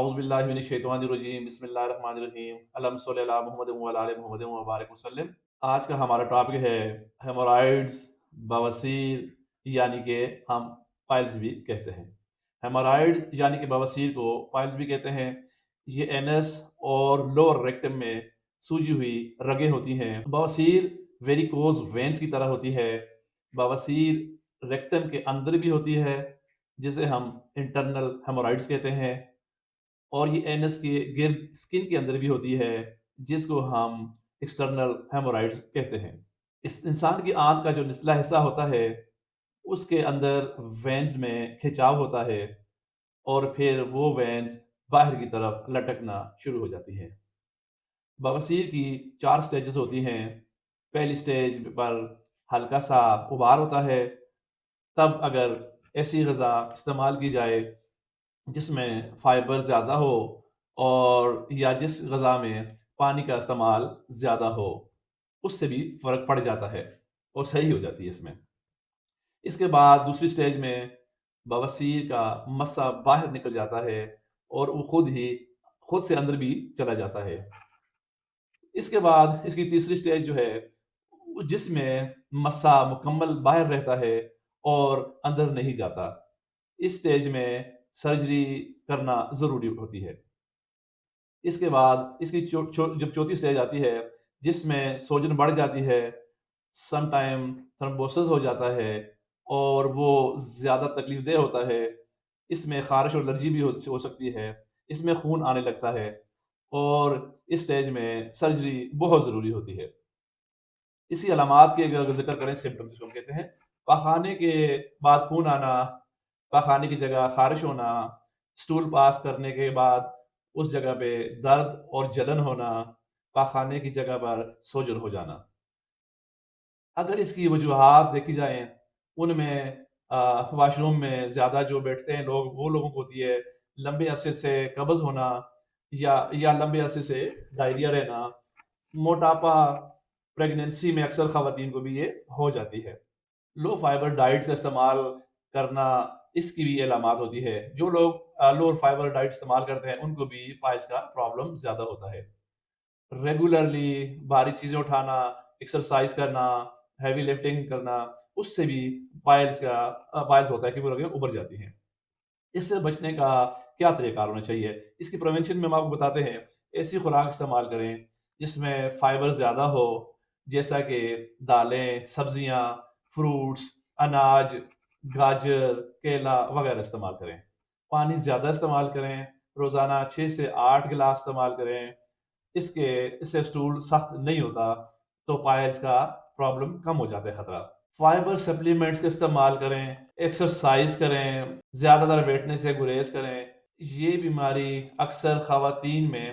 اعوذ باللہ من الشیطان الرجیم، بسم اللہ الرحمن الرحیم، اللہم صلی علی محمد وعلی آل محمد وبارک وسلم۔ آج کا ہمارا ٹاپک ہے ہیمورائڈز، بواسیر، یعنی کہ ہم پائلز بھی کہتے ہیں۔ ہیمورائڈ یعنی کہ بواسیر کو پائلز بھی کہتے ہیں۔ یہ اینس اور لوور ریکٹم میں سوجی ہوئی رگیں ہوتی ہیں۔ بواسیر ویریکوز وینز کی طرح ہوتی ہے۔ بواسیر ریکٹم کے اندر بھی ہوتی ہے، جسے ہم انٹرنل ہیمورائڈز کہتے ہیں، اور یہ اینس کے گرد اسکن کے اندر بھی ہوتی ہے، جس کو ہم ایکسٹرنل ہیمورائڈز کہتے ہیں۔ اس انسان کی آنت کا جو نچلا حصہ ہوتا ہے، اس کے اندر وینز میں کھچاؤ ہوتا ہے، اور پھر وہ وینز باہر کی طرف لٹکنا شروع ہو جاتی ہے۔ بواسیر کی 4 سٹیجز ہوتی ہیں۔ پہلی سٹیج پر ہلکا سا غبار ہوتا ہے، تب اگر ایسی غذا استعمال کی جائے جس میں فائبر زیادہ ہو، اور یا جس غذا میں پانی کا استعمال زیادہ ہو، اس سے بھی فرق پڑ جاتا ہے اور صحیح ہو جاتی ہے اس میں۔ اس کے بعد دوسری سٹیج میں بواسیر کا مسا باہر نکل جاتا ہے، اور وہ خود سے اندر بھی چلا جاتا ہے۔ اس کے بعد اس کی تیسری سٹیج جو ہے، جس میں مسا مکمل باہر رہتا ہے اور اندر نہیں جاتا، اس سٹیج میں سرجری کرنا ضروری ہوتی ہے۔ اس کے بعد اس کی جب چوتھی سٹیج آتی ہے، جس میں سوجن بڑھ جاتی ہے، سم ٹائم تھرمبوسس ہو جاتا ہے، اور وہ زیادہ تکلیف دہ ہوتا ہے۔ اس میں خارش اور الرجی بھی ہو سکتی ہے، اس میں خون آنے لگتا ہے، اور اس سٹیج میں سرجری بہت ضروری ہوتی ہے۔ اسی علامات کے اگر ذکر کریں، سمپٹمز کو ہم کہتے ہیں: پاخانے کے بعد خون آنا، پاخانے کی جگہ خارش ہونا، سٹول پاس کرنے کے بعد اس جگہ پہ درد اور جلن ہونا، پاخانے کی جگہ پر سوجن ہو جانا۔ اگر اس کی وجوہات دیکھی جائیں، ان میں واش روم میں زیادہ جو بیٹھتے ہیں لوگ، وہ لوگوں کو ہوتی ہے۔ لمبے عرصے سے قبض ہونا، یا لمبے عرصے سے ڈائریا رہنا، موٹاپا، پریگننسی میں اکثر خواتین کو بھی یہ ہو جاتی ہے۔ لو فائبر ڈائٹ کا استعمال کرنا، اس کی بھی علامات ہوتی ہے۔ جو لوگ لو فائبر ڈائٹ استعمال کرتے ہیں، ان کو بھی پائلز کا پرابلم زیادہ ہوتا ہے۔ ریگولرلی بھاری چیزیں اٹھانا، ایکسرسائز کرنا، ہیوی لفٹنگ کرنا، اس سے بھی پائلز ہوتا ہے کہ وہ رگیں ابھر جاتی ہیں۔ اس سے بچنے کا کیا طریقہ کار ہونا چاہیے؟ اس کی پریونشن میں ہم آپ کو بتاتے ہیں۔ ایسی خوراک استعمال کریں جس میں فائبر زیادہ ہو، جیسا کہ دالیں، سبزیاں، فروٹس، اناج، گاجر، کیلا وغیرہ استعمال کریں۔ پانی زیادہ استعمال کریں، روزانہ 6 سے 8 گلاس استعمال کریں۔ اس سے سٹول سخت نہیں ہوتا، تو پائلز کا پرابلم کم ہو جاتا ہے خطرہ۔ فائبر سپلیمنٹس کا استعمال کریں، ایکسرسائز کریں، زیادہ تر بیٹھنے سے گریز کریں۔ یہ بیماری اکثر خواتین میں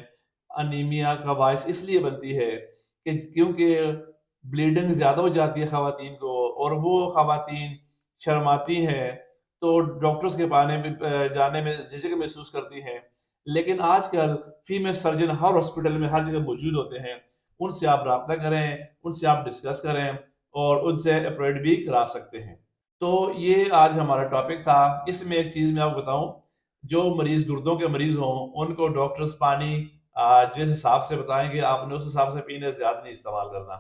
انیمیا کا باعث اس لیے بنتی ہے کہ کیونکہ بلیڈنگ زیادہ ہو جاتی ہے خواتین کو، اور وہ خواتین شرماتی ہیں، تو ڈاکٹرز کے جانے میں جھجک محسوس کرتی ہیں۔ لیکن آج کل فیمیل سرجن ہر ہاسپٹل میں ہر جگہ موجود ہوتے ہیں۔ ان سے آپ رابطہ کریں، ان سے آپ ڈسکس کریں، اور ان سے اپروائڈ بھی کرا سکتے ہیں۔ تو یہ آج ہمارا ٹاپک تھا۔ اس میں ایک چیز میں آپ کو بتاؤں، جو مریض گردوں کے مریض ہوں، ان کو ڈاکٹرز پانی جس حساب سے بتائیں گے، آپ نے اس حساب سے پینے، زیادہ نہیں استعمال کرنا۔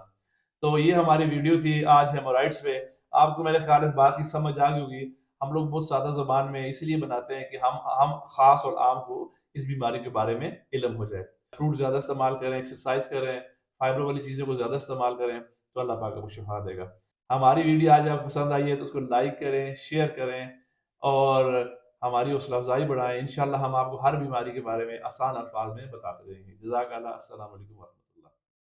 تو یہ ہماری ویڈیو تھی آج ہیمورائڈس پہ۔ آپ کو میرے خیال اس بات کی سمجھ آ گئی ہوگی۔ ہم لوگ بہت سادہ زبان میں اس لیے بناتے ہیں کہ ہم خاص اور عام کو اس بیماری کے بارے میں علم ہو جائے۔ فروٹ زیادہ استعمال کریں، ایکسرسائز کریں، فائبر والی چیزوں کو زیادہ استعمال کریں، تو اللہ پاک آپ کو شفا دے گا۔ ہماری ویڈیو آج آپ کو پسند آئی ہے تو اس کو لائک کریں، شیئر کریں، اور ہماری حوصلہ افزائی بڑھائیں۔ انشاءاللہ ہم آپ کو ہر بیماری کے بارے میں آسان الفاظ میں بتاتے رہیں گے۔ جزاک اللہ۔ السلام علیکم۔